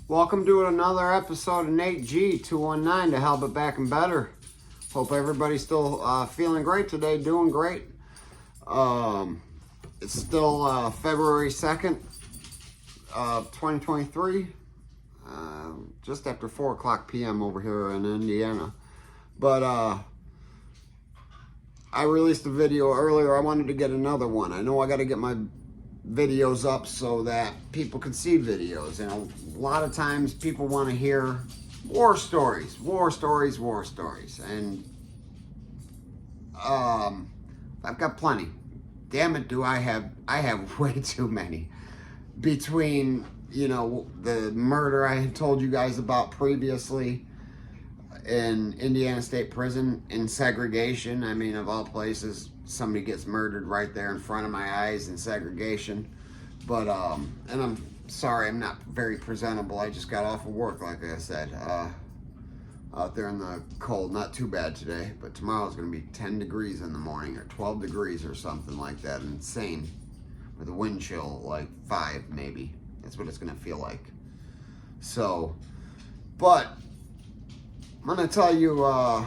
Welcome to another episode of Nate G 219 to Help It Back and Better. Hope everybody's still feeling great today, doing great. It's still February 2nd, 2023, just after 4 o'clock p.m. over here in Indiana. But I released a video earlier. I wanted to get another one. I know I got to get my videos up so that people can see videos. And a lot of times people want to hear war stories. And I've got plenty. Damn it, I have way too many. Between, the murder I had told you guys about previously in Indiana State Prison, in segregation. I mean, of all places, somebody gets murdered right there in front of my eyes in segregation. But, and I'm sorry, I'm not very presentable. I just got off of work, like I said, out there in the cold. Not too bad today, but tomorrow's going to be 10 degrees in the morning, or 12 degrees or something like that. Insane. With a wind chill, like 5 maybe. That's what it's going to feel like. So, but I'm going to tell you, I'm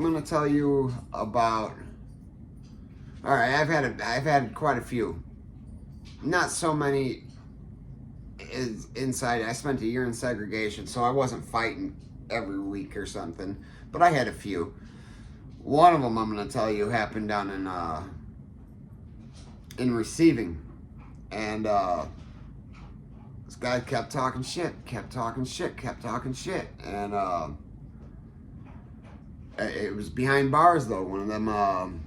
going to tell you about, all right, I've had quite a few. Not so many is inside. I spent a year in segregation, so I wasn't fighting every week or something, but I had a few. One of them I'm going to tell you happened down in receiving, and this guy kept talking shit, and it was behind bars though. One of them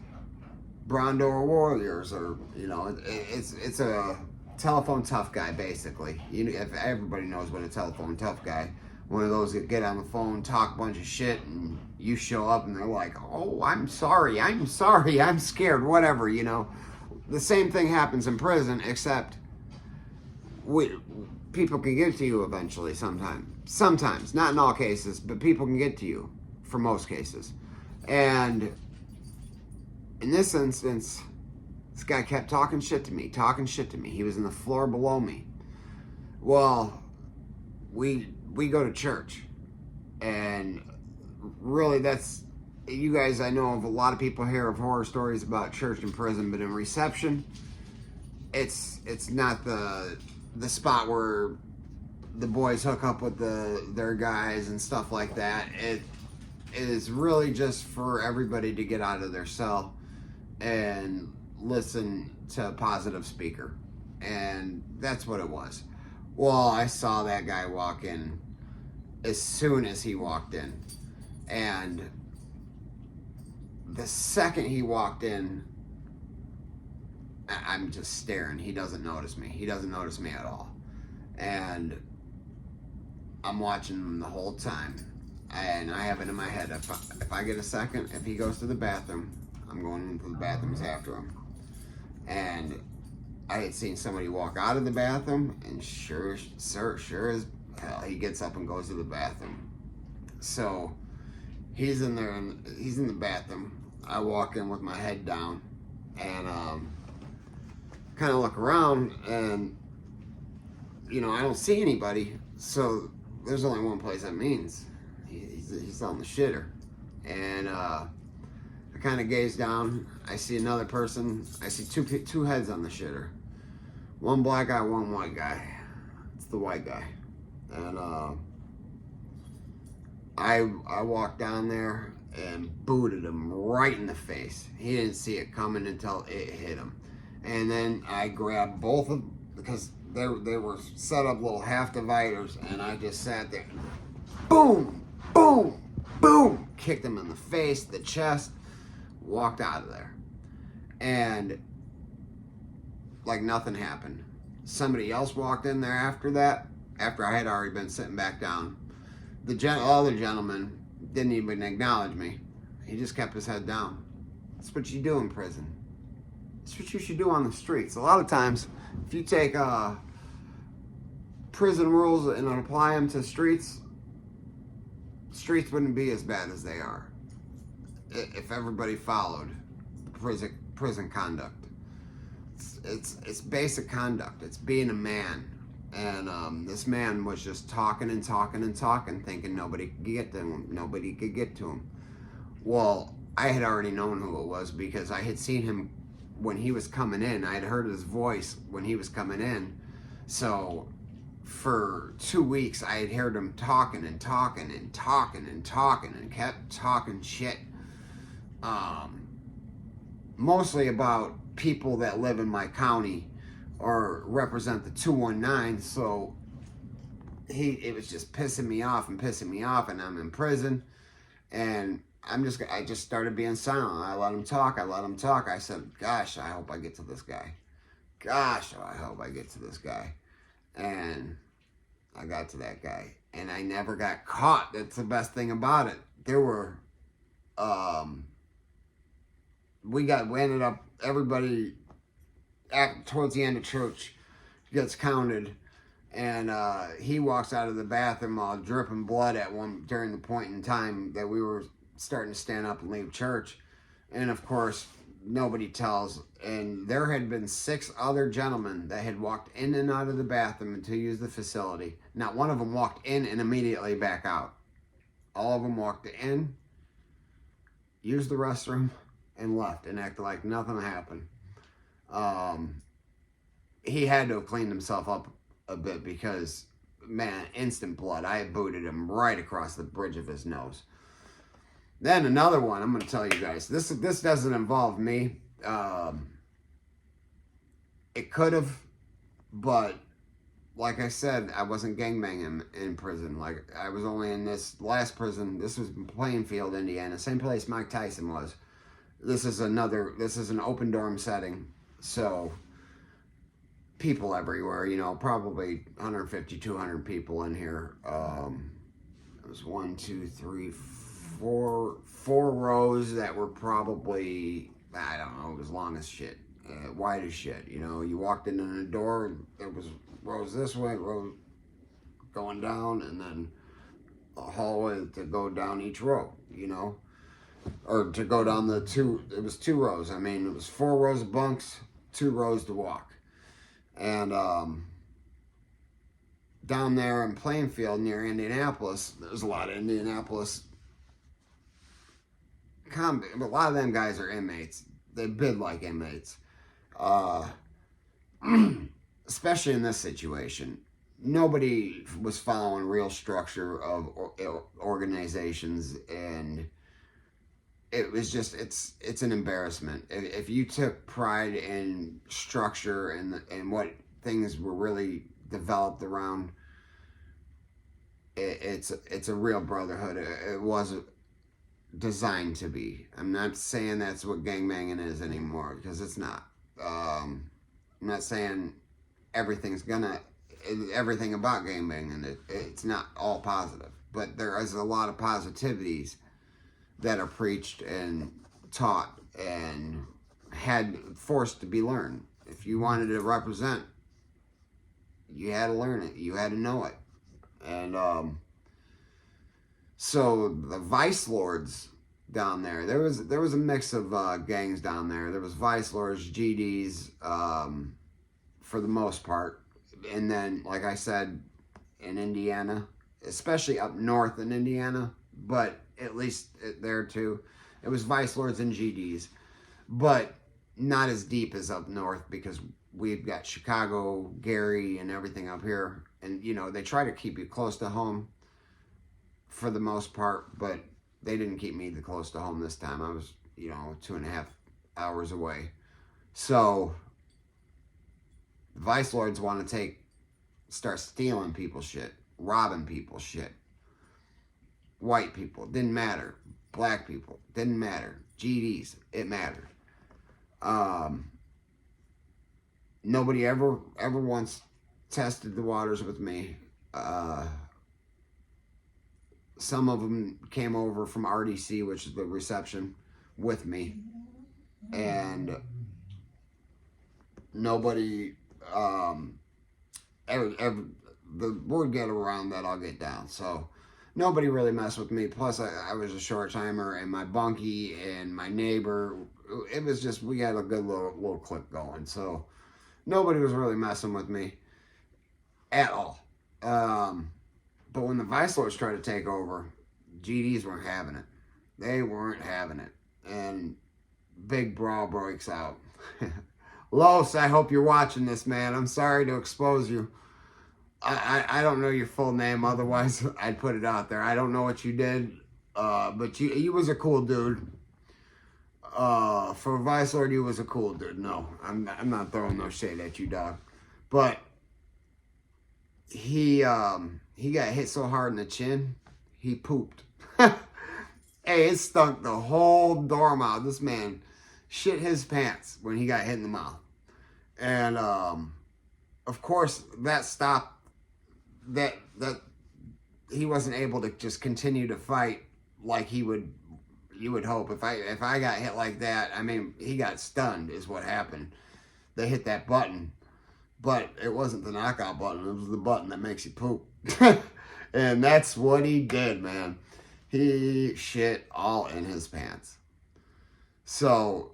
Brown Door Warriors, or it's a telephone tough guy basically. If everybody knows what a telephone tough guy. One of those that get on the phone, talk a bunch of shit, and you show up and they're like, "Oh, I'm sorry, I'm scared," whatever. The same thing happens in prison, except people can get to you eventually. Sometimes, not in all cases, but people can get to you for most cases. And in this instance, this guy kept talking shit to me. He was in the floor below me. Well, we go to church, and really that's, you guys, I know of a lot of people hear of horror stories about church and prison, but in reception, it's not the spot where the boys hook up with their guys and stuff like that. It is really just for everybody to get out of their cell and listen to a positive speaker. And that's what it was. Well, I saw that guy walk in as soon as he walked in. And the second he walked in, I'm just staring. He doesn't notice me. He doesn't notice me at all. And I'm watching him the whole time. And I have it in my head, if I get a second, if he goes to the bathroom, I'm going into the bathrooms after him. And I had seen somebody walk out of the bathroom, and sure as hell, he gets up and goes to the bathroom. So he's in there, and he's in the bathroom. I walk in with my head down, and kind of look around, and I don't see anybody. So there's only one place that means he's on the shitter. And I kind of gaze down. I see another person. I see two heads on the shitter. One black guy, one white guy. It's the white guy. And I walked down there and booted him right in the face. He didn't see it coming until it hit him. And then I grabbed both of them, because they were set up little half dividers, and I just sat there. Boom, boom, boom. Kicked him in the face, the chest, walked out of there. And like nothing happened. Somebody else walked in there after that, after I had already been sitting back down. The other gentleman didn't even acknowledge me. He just kept his head down. That's what you do in prison. That's what you should do on the streets. A lot of times, if you take prison rules and apply them to streets wouldn't be as bad as they are if everybody followed prison conduct. it's basic conduct. It's being a man. And this man was just talking and talking and talking, thinking nobody could get to him. Nobody could get to him. Well, I had already known who it was because I had seen him when he was coming in. I had heard his voice when he was coming in. So for 2 weeks, I had heard him talking and talking and talking and talking and kept talking shit. Mostly about people that live in my county or represent the 219. So it was just pissing me off, and I'm in prison, and I just started being silent. I let him talk. I said, gosh, I hope I get to this guy. Gosh, I hope I get to this guy. And I got to that guy, and I never got caught. That's the best thing about it. There were, we ended up, everybody towards the end of church gets counted, and he walks out of the bathroom all dripping blood during the point in time that we were starting to stand up and leave church. And of course, nobody tells. And there had been 6 other gentlemen that had walked in and out of the bathroom to use the facility. Not one of them walked in and immediately back out. All of them walked in, used the restroom, and left and acted like nothing happened. He had to have cleaned himself up a bit because, man, instant blood. I booted him right across the bridge of his nose. Then another one, I'm going to tell you guys. This doesn't involve me. It could have, but like I said, I wasn't gangbanging in prison. Like, I was only in this last prison. This was in Plainfield, Indiana. Same place Mike Tyson was. This is an open dorm setting. So, people everywhere, probably 150, 200 people in here. It was 1, 2, 3, 4 rows that were probably, I don't know, as long as shit, wide as shit. You walked into the door, there was rows this way, rows going down, and then a hallway to go down each row, or to go down it was 2 rows. I mean, it was 4 rows of bunks, 2 rows to walk. And down there in Plainfield near Indianapolis, there's a lot of Indianapolis but a lot of them guys are inmates. They bid like inmates. Especially in this situation. Nobody was following real structure of organizations, and it was just, it's an embarrassment. If you took pride in structure and what things were really developed around, it's a real brotherhood. It wasn't designed to be. I'm not saying that's what gangbanging is anymore, because it's not. I'm not saying everything about gangbanging, it's not all positive, but there is a lot of positivities that are preached and taught and forced to be learned. If you wanted to represent, you had to learn it, you had to know it. And so the vice lords down there was a mix of gangs down there. There was vice lords, GDs, for the most part. And then, like I said, in Indiana, especially up north in Indiana, but at least there too, it was vice lords and GDs, but not as deep as up north, because we've got Chicago, Gary, and everything up here. And, they try to keep you close to home for the most part, but they didn't keep me close to home this time. I was, 2.5 hours away. So, the vice lords want to start stealing people's shit, robbing people's shit. White people, didn't matter. Black people, didn't matter. GDs, it mattered. Nobody ever once tested the waters with me. Some of them came over from RDC, which is the reception, with me. And nobody, the word got around that I'll get down. So nobody really messed with me. Plus, I was a short timer, and my bunkie and my neighbor, it was just, we had a good little click going. So nobody was really messing with me at all. But when the Vice Lords tried to take over, GDs weren't having it. They weren't having it. And big brawl breaks out. Los, I hope you're watching this, man. I'm sorry to expose you. I don't know your full name, otherwise I'd put it out there. I don't know what you did, but you was a cool dude. For Vice Lord, you was a cool dude. No, I'm not throwing no shade at you, dog. But he got hit so hard in the chin, he pooped. Hey, it stunk the whole dorm out. This man shit his pants when he got hit in the mouth. And, of course, that stopped, that he wasn't able to just continue to fight like you would hope. If I got hit like that, I mean, he got stunned is what happened. They hit that button, but it wasn't the knockout button. It was the button that makes you poop. And that's what he did, man. He shit all in his pants. So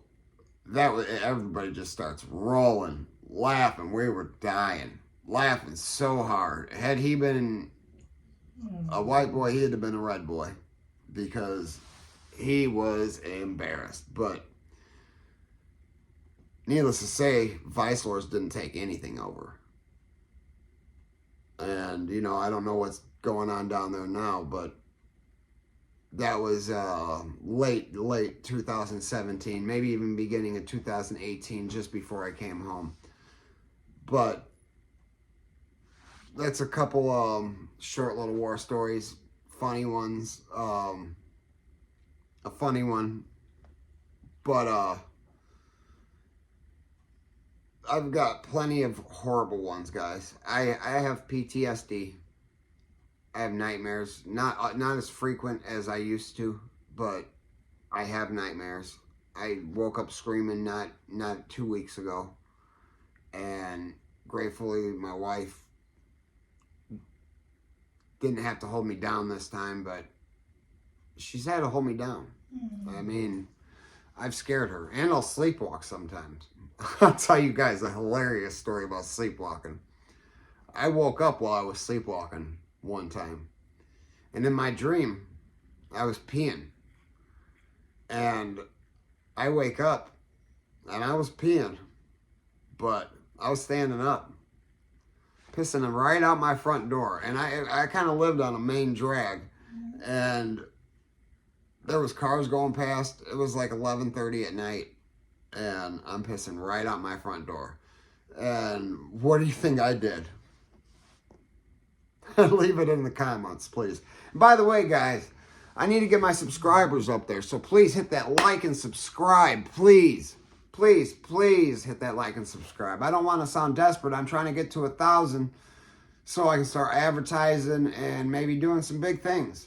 that was, everybody just starts rolling, laughing. We were dying, laughing so hard. Had he been a white boy, he'd have been a red boy, because he was embarrassed. But needless to say, Vice Lords didn't take anything over. And, you know, I don't know what's going on down there now, but that was late 2017, maybe even beginning of 2018, just before I came home. But that's a couple short little war stories, funny ones. A funny one, but I've got plenty of horrible ones, guys. I have PTSD. I have nightmares, not as frequent as I used to, but I have nightmares. I woke up screaming not 2 weeks ago, and gratefully my wife didn't have to hold me down this time, but she's had to hold me down. I mean, I've scared her, and I'll sleepwalk sometimes. I'll tell you guys a hilarious story about sleepwalking. I woke up while I was sleepwalking one time, and in my dream I was peeing, and I wake up and I was peeing, but I was standing up, pissing right out my front door. And I kind of lived on a main drag, and there was cars going past. It was like 11:30 at night, and I'm pissing right out my front door. And what do you think I did? Leave it in the comments, please. And by the way, guys, I need to get my subscribers up there, so please hit that like and subscribe. Please, please, please hit that like and subscribe. I don't want to sound desperate. I'm trying to get to 1,000 so I can start advertising and maybe doing some big things.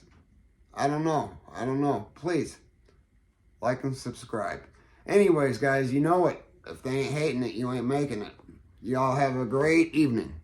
I don't know. Please, like and subscribe. Anyways, guys, you know it. If they ain't hating it, you ain't making it. Y'all have a great evening.